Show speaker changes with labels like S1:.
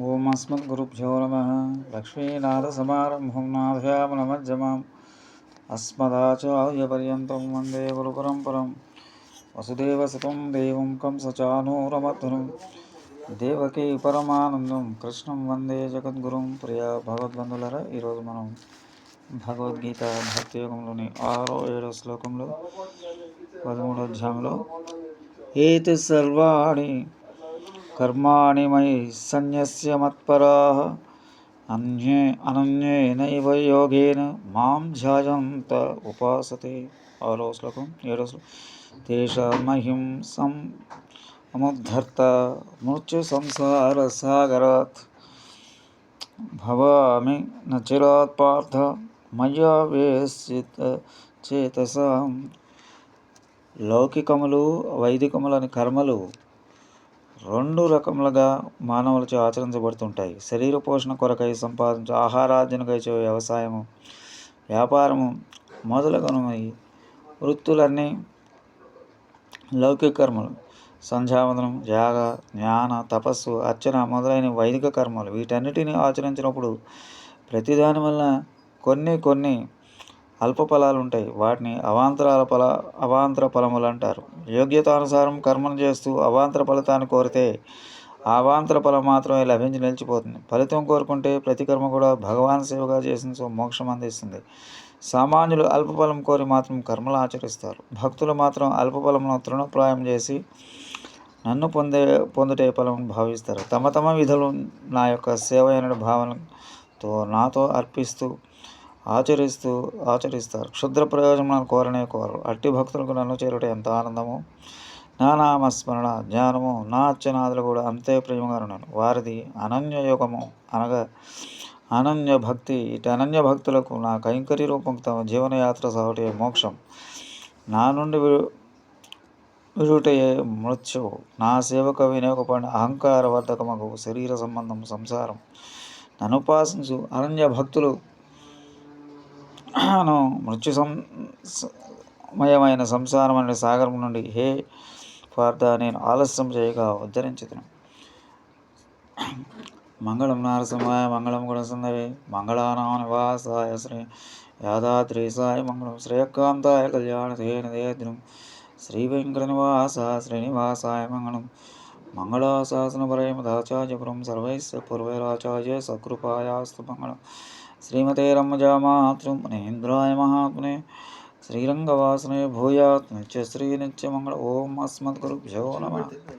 S1: ఓం అస్మద్గురుభ్యో నమః. లక్ష్మీనాథసమారంభం నాథయామునమధ్యమాం అస్మదాచార్యపర్యంతం వందే గురుపరంపరం. వసుదేవసుతం దేవం కంసచానూరమర్దనం దేవకీ పరమానందం కృష్ణం వందే జగద్గురుం. ప్రియ భగవద్బంధులరా, ఈరోజు మనం భగవద్గీత భక్తియోగంలోని 6-7 శ్లోకంలో 13వ అధ్యాయంలో ఏతి సర్వాణి కర్మాణి మయి సన్యస్య మత్పరాః అనన్యేనైవ యోగేన మాం ధ్యాయంత ఉపాసతే. 6వ శ్లోకం 7వ శ్లోకం. తేషామహం సముద్ధర్త మృత్యు సంసార సాగరాత్ భవామి న చిరాత్ పార్థ మయా వేశ్చిత చేతసాం. లౌకికములు వైదికములని కర్మలు రెండు రకములుగా మానవులచే ఆచరించబడుతుంటాయి. శరీర పోషణ కొరకై సంపాదించే ఆహారార్జనకై వ్యవసాయము, వ్యాపారము మొదలగునవి వృత్తులన్నీ లౌకిక కర్మలు. సంధ్యావందనం, యాగ, జ్ఞాన, తపస్సు, అర్చన మొదలైన వైదిక కర్మలు. వీటన్నిటిని ఆచరించినప్పుడు ప్రతిదాని వల్ల కొన్ని అల్ప ఫలాలు ఉంటాయి. వాటిని అవాంతర ఫలములు అంటారు. యోగ్యతానుసారం కర్మను చేస్తూ అవాంతర ఫలితాన్ని కోరితే అవాంతర ఫలం మాత్రమే లభించి నిలిచిపోతుంది. ఫలితం కోరుకుంటే ప్రతి కర్మ కూడా భగవాన్ సేవగా చేసిన మోక్షం అందిస్తుంది. సామాన్యులు అల్పఫలం కోరి మాత్రం కర్మలు ఆచరిస్తారు. భక్తులు మాత్రం అల్పఫలమును తృణప్రాయం చేసి నన్ను పొందుటే ఫలం భావిస్తారు. తమ విధులు నా యొక్క సేవ అయిన భావనతో నాతో ఆచరిస్తారు. క్షుద్ర ప్రయోజనం కోరరు. అట్టి భక్తులకు నన్ను చేరుట ఎంత ఆనందము. నా నామస్మరణ, జ్ఞానము, నా అర్చనాదులు కూడా అంతే ప్రేమగా ఉన్నాను. వారిది అనన్య యోగము అనగా అనన్య భక్తి. ఇటు అనన్య భక్తులకు నా కైంకర్య రూపం తమ జీవనయాత్ర సాగుటే మోక్షం. నా నుండి విడుటయే మృత్యువు. నా సేవకు వినియోగపడిన అహంకార వర్ధకమగు శరీర సంబంధం సంసారం. నన్ను ఉపాసించు అనన్య భక్తులు మృత్యుమయమైన సంసారం అనే సాగరం నుండి హే పార్థ నేను ఆలస్యం చేయగా ఉద్ధరించుదును. మంగళం నారసింహాయ మంగళం గుణసుందరే మంగళానాం నివాసాయ శ్రీ యాదాద్రీసాయ మంగళం శ్రేయకాంతాయ కళ్యాణధేనుదేద్రం శ్రీ వెంకటనివాస శ్రీనివాసాయ మంగళం. మంగళాశాసనపరమదాచార్యపురం సర్వైశ్చ పూర్వైరాచార్య సకృపాయాస్తు మంగళం. శ్రీమతే రమ్మజామాతృ మునీంద్రాయ మహాత్మనే శ్రీరంగవాసనే భూయాత్ నిత్యశ్రీ నిత్యమంగళ. ఓం అస్మద్గురుభ్యో నమః.